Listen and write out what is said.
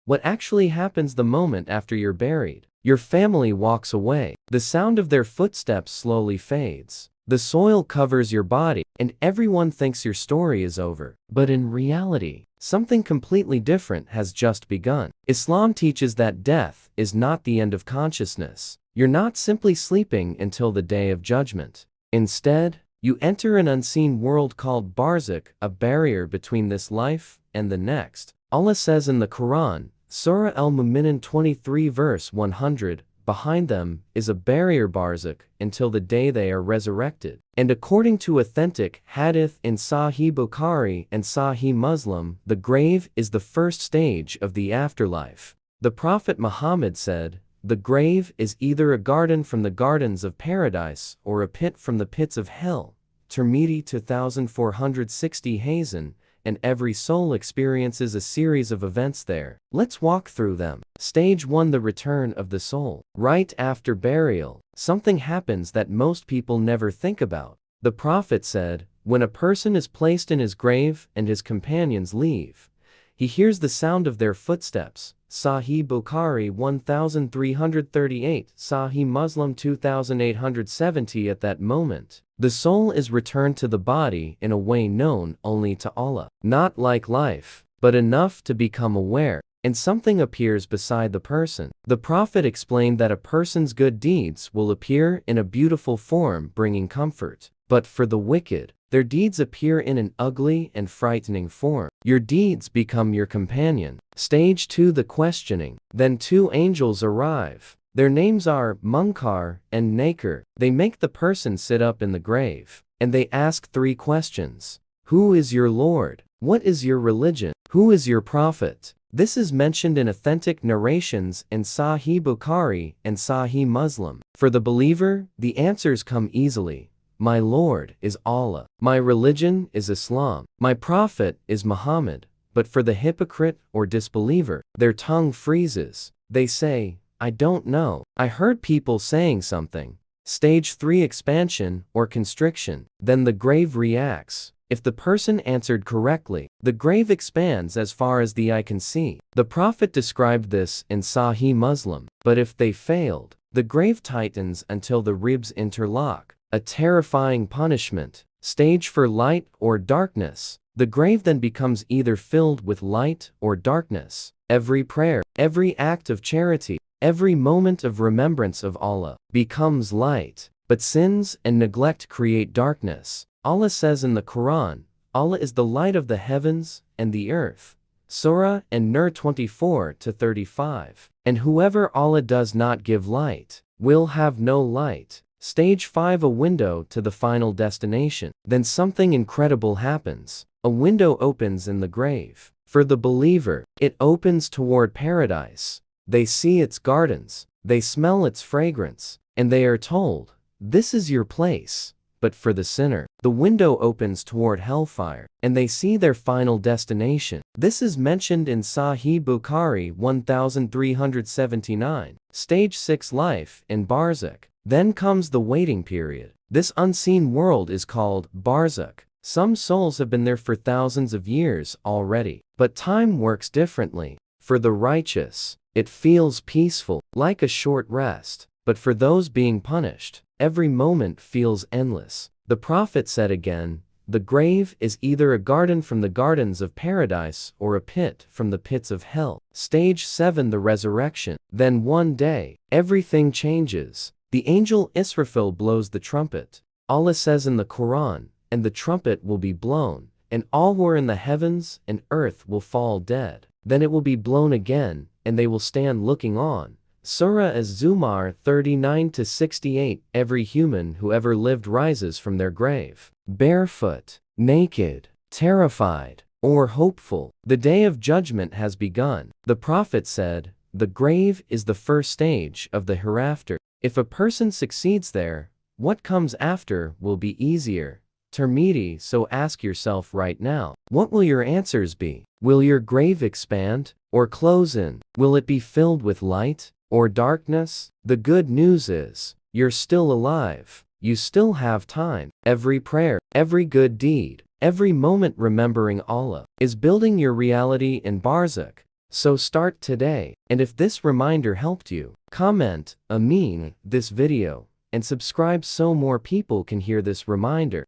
What actually happens the moment after you're buried? Your family walks away. The sound of their footsteps slowly fades. The soil covers your body, and everyone thinks your story is over. But in reality, something completely different has just begun. Islam teaches that death is not the end of consciousness. You're not simply sleeping until the day of judgment. Instead, you enter an unseen world called Barzakh, a barrier between this life and the next. Allah says in the Quran, Surah Al-Mu'minun 23 verse 100, behind them is a barrier Barzakh until the day they are resurrected. And according to authentic hadith in Sahih Bukhari and Sahih Muslim, the grave is the first stage of the afterlife. The Prophet Muhammad said, the grave is either a garden from the gardens of paradise or a pit from the pits of hell. Tirmidhi 2460 Hazen, and every soul experiences a series of events there. Let's walk through them. Stage 1: the return of the soul. Right after burial, something happens that most people never think about. The Prophet said, when a person is placed in his grave and his companions leave, he hears the sound of their footsteps. Sahih Bukhari 1338, Sahih Muslim 2870. At that moment, the soul is returned to the body in a way known only to Allah. Not like life, but enough to become aware, and something appears beside the person. The Prophet explained that a person's good deeds will appear in a beautiful form bringing comfort. But for the wicked, their deeds appear in an ugly and frightening form. Your deeds become your companion. Stage 2: the questioning. Then two angels arrive. Their names are Munkar and Nakir. They make the person sit up in the grave, and they ask three questions. Who is your Lord? What is your religion? Who is your prophet? This is mentioned in authentic narrations in Sahih Bukhari and Sahih Muslim. For the believer, the answers come easily. My Lord is Allah. My religion is Islam. My prophet is Muhammad. But for the hypocrite or disbeliever, their tongue freezes. They say, I don't know. I heard people saying something. Stage 3: expansion or constriction. Then the grave reacts. If the person answered correctly, the grave expands as far as the eye can see. The Prophet described this in Sahih Muslim. But if they failed, the grave tightens until the ribs interlock. A terrifying punishment. Stage 4: light or darkness. The grave then becomes either filled with light or darkness. Every prayer, every act of charity, every moment of remembrance of Allah becomes light. But sins and neglect create darkness. Allah says in the Quran, Allah is the light of the heavens and the earth. Surah An-Nur 24-35. And whoever Allah does not give light, will have no light. Stage 5: a window to the final destination. Then something incredible happens. A window opens in the grave. For the believer, it opens toward paradise. They see its gardens, they smell its fragrance, and they are told, this is your place. But for the sinner, the window opens toward hellfire, and they see their final destination. This is mentioned in Sahih Bukhari 1379. Stage 6: life in Barzakh. Then comes the waiting period. This unseen world is called Barzakh. Some souls have been there for thousands of years already. But time works differently. For the righteous, it feels peaceful, like a short rest. But for those being punished, every moment feels endless. The Prophet said again, the grave is either a garden from the gardens of paradise or a pit from the pits of hell. Stage 7: the resurrection. Then one day, everything changes. The angel Israfil blows the trumpet. Allah says in the Quran, and the trumpet will be blown, and all who are in the heavens and earth will fall dead. Then it will be blown again, and they will stand looking on. Surah Az-Zumar 39-68. Every human who ever lived rises from their grave, barefoot, naked, terrified, or hopeful. The day of judgment has begun. The Prophet said, the grave is the first stage of the hereafter. If a person succeeds there, what comes after will be easier. Tirmidhi. So ask yourself right now, what will your answers be? Will your grave expand or close in? Will it be filled with light or darkness? The good news is, you're still alive. You still have time. Every prayer, every good deed, every moment remembering Allah is building your reality in Barzakh. So start today. And if this reminder helped you, comment, Ameen, this video, and subscribe so more people can hear this reminder.